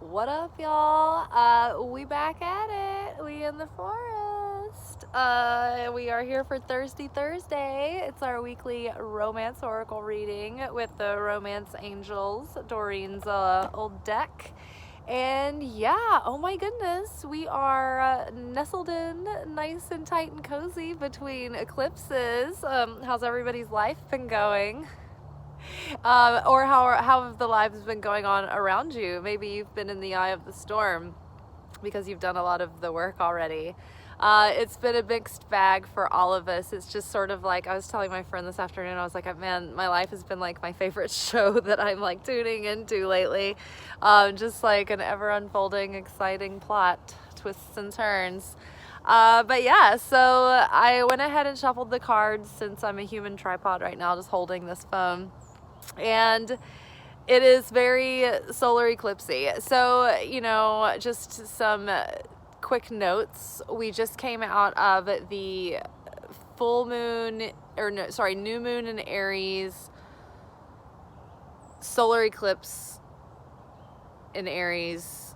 What up, y'all? We back at it. We in the forest. We are here for Thursday. It's our weekly romance oracle reading with the romance angels, Doreen's old deck. And yeah, oh my goodness, we are nestled in nice and tight and cozy between eclipses. How's everybody's life been going? Or how have the lives been going on around you? Maybe you've been in the eye of the storm because you've done a lot of the work already. It's been a mixed bag for all of us. It's just sort of like, I was telling my friend this afternoon, I was like, man, my life has been like my favorite show that I'm like tuning into lately. Just like an ever unfolding, exciting plot, twists and turns. But yeah, so I went ahead and shuffled the cards since I'm a human tripod right now, just holding this phone. And it is very solar eclipsey. So, just some quick notes. We just came out of the new moon in Aries, solar eclipse in Aries.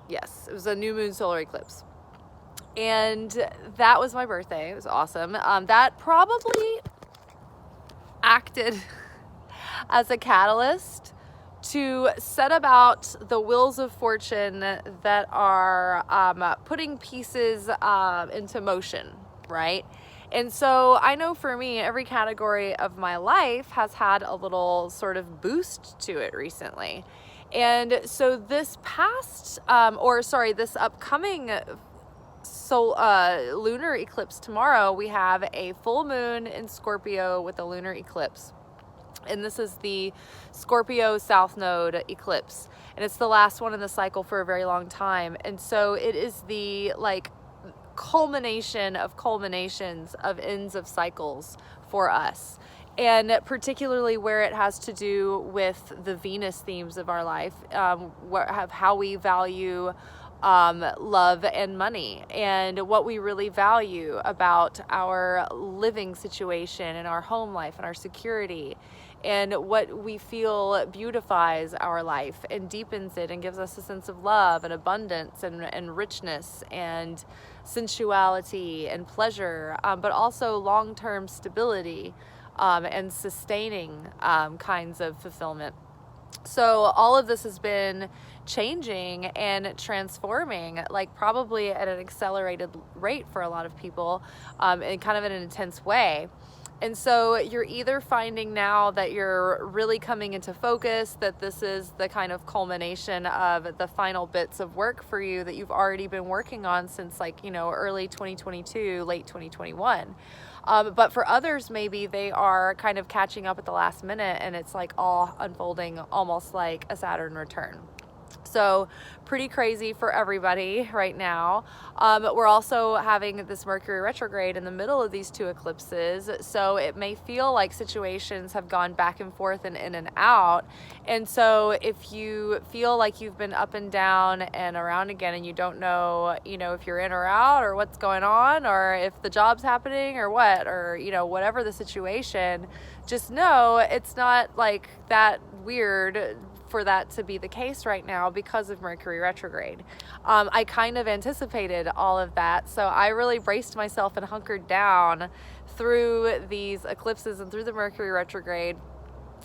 Yes, it was a new moon solar eclipse. And that was my birthday. It was awesome. That probably acted as a catalyst to set about the wheels of fortune that are putting pieces into motion, right? And so I know for me, every category of my life has had a little sort of boost to it recently. And so this upcoming lunar eclipse tomorrow, we have a full moon in Scorpio with a lunar eclipse. And this is the Scorpio South Node eclipse. And it's the last one in the cycle for a very long time. And so it is the culmination of culminations of ends of cycles for us. And particularly where it has to do with the Venus themes of our life, how we value love and money, and what we really value about our living situation and our home life and our security, and what we feel beautifies our life and deepens it and gives us a sense of love and abundance and richness and sensuality and pleasure, but also long-term stability and sustaining kinds of fulfillment. So all of this has been changing and transforming, like probably at an accelerated rate for a lot of people, and kind of in an intense way. And so you're either finding now that you're really coming into focus, that this is the kind of culmination of the final bits of work for you that you've already been working on since early 2022, late 2021. But for others, maybe they are kind of catching up at the last minute and it's like all unfolding almost like a Saturn return. So pretty crazy for everybody right now. We're also having this Mercury retrograde in the middle of these two eclipses. So it may feel like situations have gone back and forth and in and out. And so if you feel like you've been up and down and around again and you don't know, if you're in or out or what's going on or if the job's happening or what, or, whatever the situation, just know it's not like that weird for that to be the case right now because of Mercury retrograde. I kind of anticipated all of that, so I really braced myself and hunkered down through these eclipses and through the Mercury retrograde.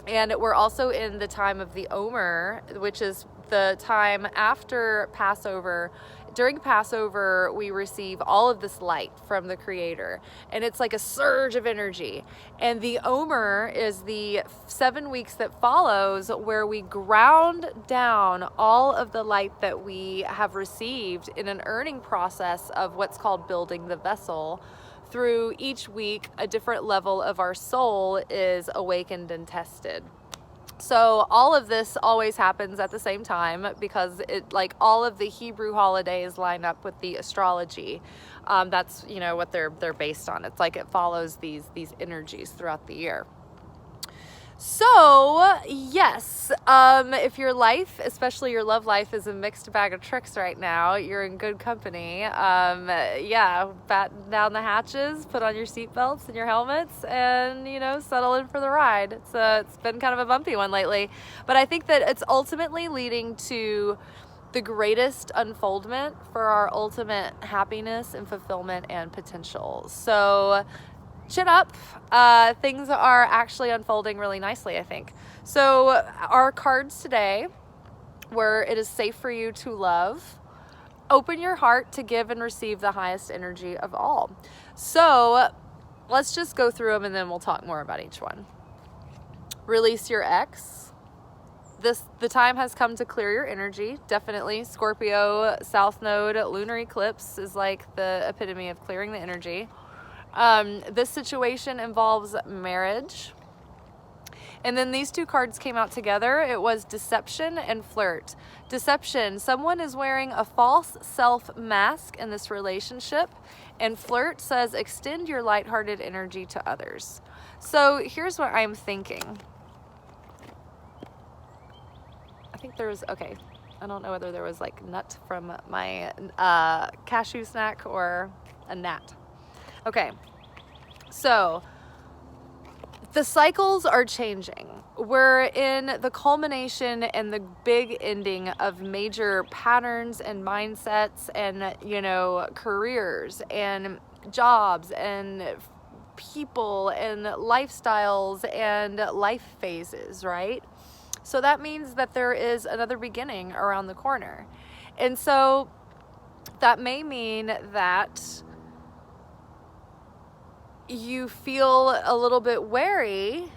And we're also in the time of the Omer, which is the time after Passover. During Passover, we receive all of this light from the Creator, and it's like a surge of energy. And the Omer is the 7 weeks that follows, where we ground down all of the light that we have received in an earning process of what's called building the vessel. Through each week, a different level of our soul is awakened and tested. So all of this always happens at the same time because all of the Hebrew holidays line up with the astrology. That's what they're based on. It's like it follows these energies throughout the year. So, yes, if your life, especially your love life, is a mixed bag of tricks right now, you're in good company. Yeah, batten down the hatches, put on your seatbelts and your helmets, and, you know, settle in for the ride. It's been kind of a bumpy one lately, but I think that it's ultimately leading to the greatest unfoldment for our ultimate happiness and fulfillment and potential. So, chin up. Things are actually unfolding really nicely, I think. So our cards today were: it is safe for you to love, open your heart to give and receive the highest energy of all. So let's just go through them and then we'll talk more about each one. Release your ex. The time has come to clear your energy. Definitely Scorpio South Node lunar eclipse is like the epitome of clearing the energy. This situation involves marriage. And then these two cards came out together. It was deception and flirt. Deception, someone is wearing a false self mask in this relationship. And flirt says extend your lighthearted energy to others. So here's what I'm thinking. I think there was, okay, I don't know whether there was like nut from my cashew snack or a gnat. Okay, so the cycles are changing. We're in the culmination and the big ending of major patterns and mindsets and, you know, careers and jobs and people and lifestyles and life phases, right? So that means that there is another beginning around the corner. And so that may mean that you feel a little bit wary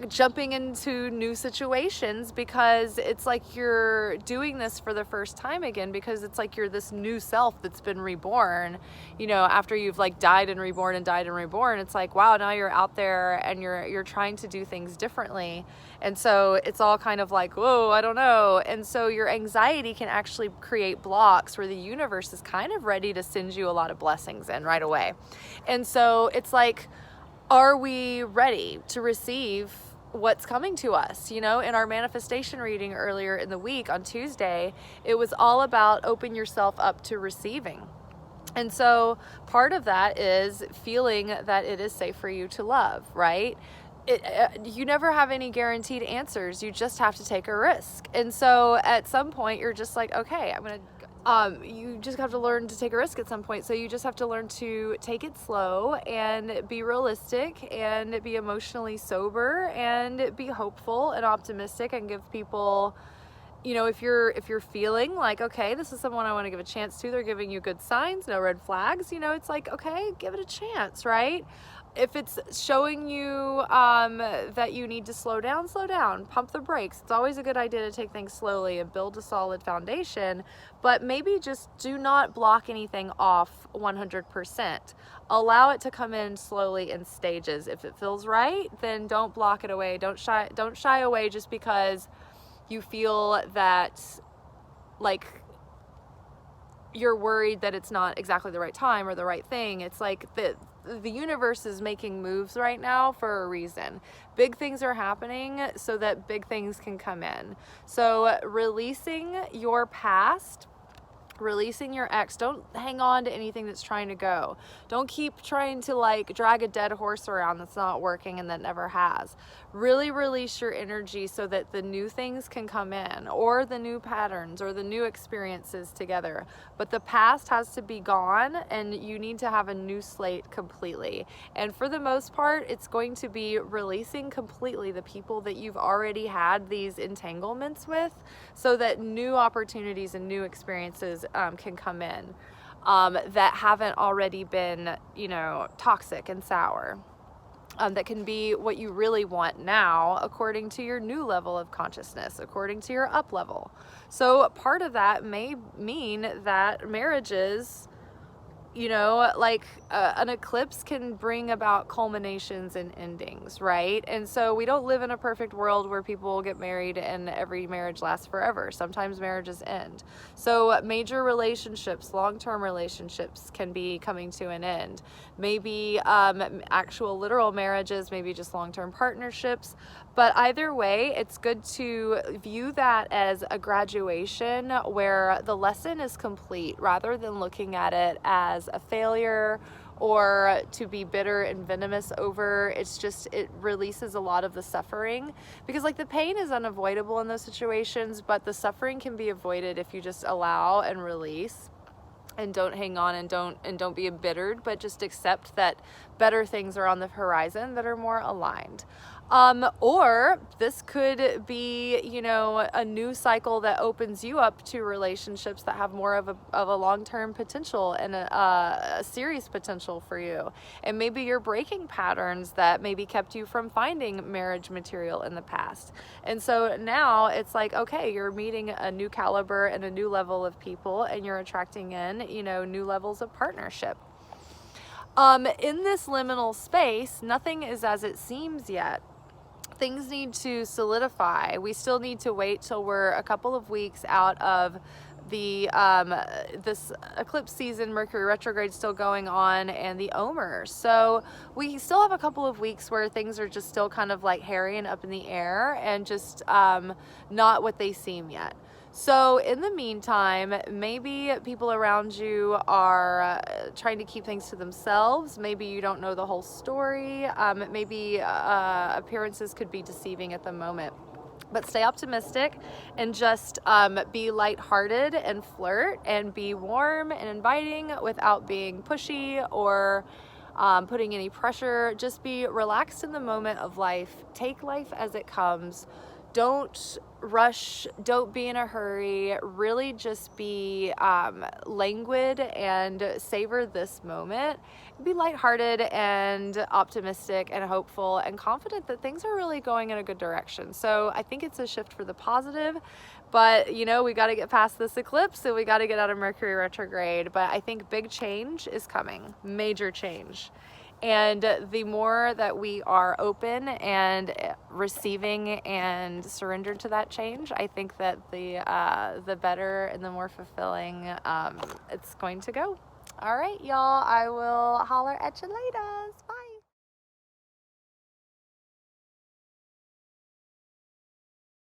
jumping into new situations because it's like you're doing this for the first time again, because it's like you're this new self that's been reborn, you know, after you've like died and reborn and died and reborn. It's like, wow, now you're out there and you're trying to do things differently. And so it's all kind of like, whoa, I don't know. And so your anxiety can actually create blocks where the universe is kind of ready to send you a lot of blessings in right away. And so it's like, are we ready to receive what's coming to us? You know, in our manifestation reading earlier in the week on Tuesday, it was all about open yourself up to receiving. And so part of that is feeling that it is safe for you to love, right? You never have any guaranteed answers. You just have to take a risk. And so at some point you're just like, okay, you just have to learn to take a risk at some point. So you just have to learn to take it slow and be realistic and be emotionally sober and be hopeful and optimistic and give people, you know, if you're feeling like, okay, this is someone I want to give a chance to, they're giving you good signs, no red flags, you know, it's like, okay, give it a chance, right? If it's showing you that you need to slow down, pump the brakes. It's always a good idea to take things slowly and build a solid foundation, but maybe just do not block anything off 100%. Allow it to come in slowly in stages. If it feels right, then don't block it away. Don't shy away just because you feel that like you're worried that it's not exactly the right time or the right thing. It's like the universe is making moves right now for a reason. Big things are happening so that big things can come in. So releasing your past, releasing your ex. Don't hang on to anything that's trying to go. Don't keep trying to like drag a dead horse around that's not working and that never has. Really release your energy so that the new things can come in, or the new patterns or the new experiences together. But the past has to be gone and you need to have a new slate completely. And for the most part, it's going to be releasing completely the people that you've already had these entanglements with so that new opportunities and new experiences can come in that haven't already been, you know, toxic and sour. That can be what you really want now according to your new level of consciousness, according to your up level. So part of that may mean that marriages, you know, like an eclipse can bring about culminations and endings, right? And so we don't live in a perfect world where people get married and every marriage lasts forever. Sometimes marriages end. So major relationships, long-term relationships can be coming to an end. Maybe actual literal marriages, maybe just long-term partnerships. But either way, it's good to view that as a graduation where the lesson is complete, rather than looking at it as a failure or to be bitter and venomous over. It's just, it releases a lot of the suffering, because like the pain is unavoidable in those situations, but the suffering can be avoided if you just allow and release and don't hang on and don't be embittered, but just accept that better things are on the horizon that are more aligned. Or this could be, you know, a new cycle that opens you up to relationships that have more of a long-term potential and a serious potential for you. And maybe you're breaking patterns that maybe kept you from finding marriage material in the past. And so now it's like, okay, you're meeting a new caliber and a new level of people, and you're attracting in, you know, new levels of partnership. In this liminal space, nothing is as it seems yet. Things need to solidify. We still need to wait till we're a couple of weeks out of the this eclipse season. Mercury retrograde still going on, and the Omer. So we still have a couple of weeks where things are just still kind of like hairy and up in the air, and just not what they seem yet. So in the meantime, maybe people around you are trying to keep things to themselves. Maybe you don't know the whole story. Maybe appearances could be deceiving at the moment. But stay optimistic and just be lighthearted and flirt and be warm and inviting without being pushy or putting any pressure. Just be relaxed in the moment of life. Take life as it comes. Don't rush, don't be in a hurry, really just be languid and savor this moment. Be lighthearted and optimistic and hopeful and confident that things are really going in a good direction. So I think it's a shift for the positive, but you know, we got to get past this eclipse, and we got to get out of Mercury retrograde. But I think big change is coming, major change. And the more that we are open and receiving and surrendered to that change, I think that the better and the more fulfilling it's going to go. All right, y'all, I will holler at you later. Bye.